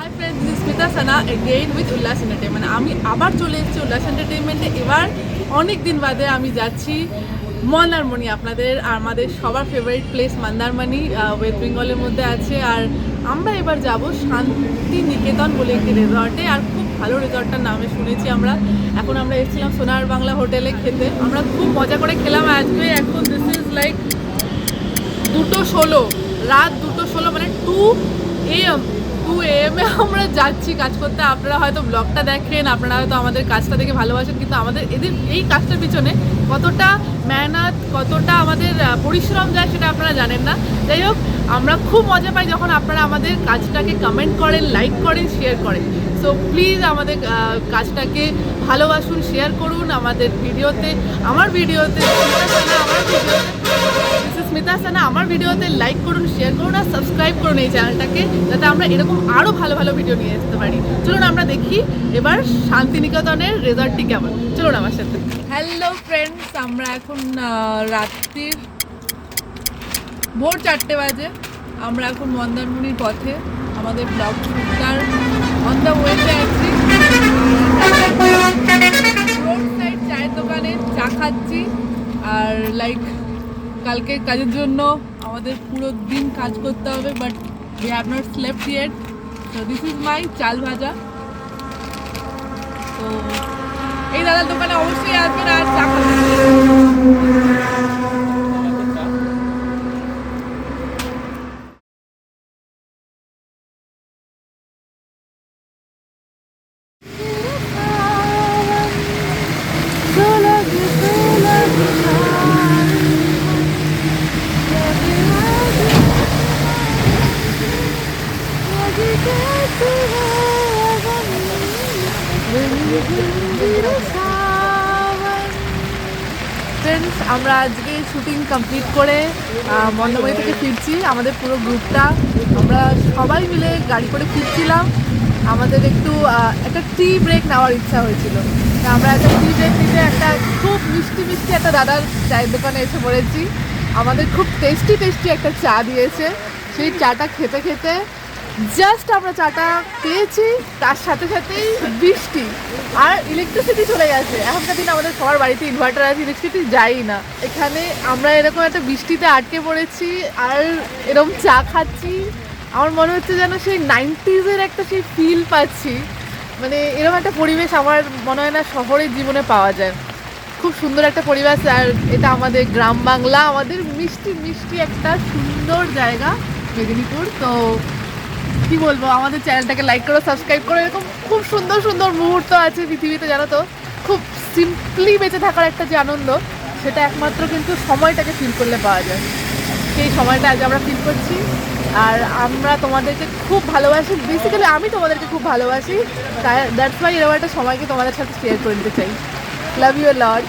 High friends, this is Smita Sana again with Ullas entertainment. আমি আবার চলে এসেছি উল্লাস এন্টারটেইনমেন্টে। এবার অনেক দিন বাদে আমি যাচ্ছি মন্দারমণি। আপনাদের আমাদের সবার ফেভারিট প্লেস মন্দারমণি ওয়েস্ট বেঙ্গলের মধ্যে আছে। আর আমরা এবার যাব শান্তি নিকেতন বলে একটি রিসর্টে। আর খুব ভালো রিসর্টটার নামে শুনেছি আমরা। এখন আমরা এসেছিলাম সোনার বাংলা হোটেলে খেতে। আমরা খুব মজা করে খেলাম আজকে। এখন দিস ইজ লাইক 2:16 রাত 2:16 মানে 2 AM আমরা যাচ্ছি কাজ করতে। আপনারা হয়তো ব্লগটা দেখেন, আপনারা হয়তো আমাদের কাজটা দেখে ভালোবাসেন, কিন্তু আমাদের এই কাজটার পিছনে কতটা মেহনত, কতটা আমাদের পরিশ্রম যায় সেটা আপনারা জানেন না। যাই হোক, আমরা খুব মজা পাই যখন আপনারা আমাদের কাজটাকে কমেন্ট করেন, লাইক করেন, শেয়ার করেন। সো প্লিজ আমাদের কাজটাকে ভালোবাসুন, শেয়ার করুন আমাদের ভিডিওতে। আমার ভিডিওতে স্মিতা সানা আমার ভিডিওতে লাইক করুন, শেয়ার করুন আর সাবস্ক্রাইব করুন এই চ্যানেলটাকে, যাতে আমরা এরকম আরও ভালো ভালো ভিডিও নিয়ে আসতে পারি। চলুন আমরা দেখি এবার শান্তিনিকেতনের রেজাল্টটি কেমন। চলুন আমার সাথে। হ্যালো ফ্রেন্ডস, আমরা এখন রাত্রির ভোর 4টে বাজে। আমরা এখন মন্দারমণির পথে আমাদের ব্লগ শুটটার অন দ্য ওয়েতে আছি। রোড সাইড চায়ের দোকানে চা খাচ্ছি। আর লাইক কালকে কাজের জন্য আমাদের পুরো দিন কাজ করতে হবে, but we have not slept yet. So this is my চাল ভাজা। তো এই দাদার দোকানে অবশ্যই আসবেন আর চা খাবেন। ফ্রেন্ডস, আমরা আজকে শুটিং কমপ্লিট করে মন্দারমণি থেকে ফিরছি। আমাদের পুরো গ্রুপটা আমরা সবাই মিলে গাড়ি করে ফিরছিলাম। আমাদের একটু একটা টি ব্রেক নেওয়ার ইচ্ছা হয়েছিল। আমরা একটা টি ব্রেক নিতে একটা খুব মিষ্টি মিষ্টি একটা দাদার চায়ের দোকানে এসে পড়েছি। আমাদের খুব টেস্টি একটা চা দিয়েছে। সেই চাটা খেতে খেতে জাস্ট আমরা চাটা পেয়েছি, তার সাথে সাথেই বৃষ্টি আর ইলেকট্রিসিটি চলে গেছে। এখনকার দিন আমাদের সবার বাড়িতে ইনভার্টার আছে, ইলেকট্রিসিটি যায়ই না। এখানে আমরা এরকম একটা বৃষ্টিতে আটকে পড়েছি আর এরকম চা খাচ্ছি। আমার মনে হচ্ছে যেন সেই 90s একটা সেই ফিল পাচ্ছি। মানে এরকম একটা পরিবেশ আমার মনে হয় না শহরের জীবনে পাওয়া যায়। খুব সুন্দর একটা পরিবেশ। আর এটা আমাদের গ্রাম বাংলা, আমাদের মিষ্টি মিষ্টি একটা সুন্দর জায়গা মেদিনীপুর। তো কি বলবো, আমাদের চ্যানেলটাকে লাইক করো, সাবস্ক্রাইব করো। এরকম খুব সুন্দর সুন্দর মুহূর্ত আছে পৃথিবীতে, জানো তো। খুব সিম্পলি বেঁচে থাকার একটা যে আনন্দ, সেটা একমাত্র কিন্তু সময়টাকে ফিল করলে পাওয়া যায়। সেই সময়টা আজ আমরা ফিল করছি। আর আমরা তোমাদেরকে খুব ভালোবাসি, বেসিক্যালি আমি তোমাদেরকে খুব ভালোবাসি। তাই দ্যাটস ওয়াই এরকম একটা সময়কে তোমাদের সাথে শেয়ার করে দিতে চাই। Love you lot.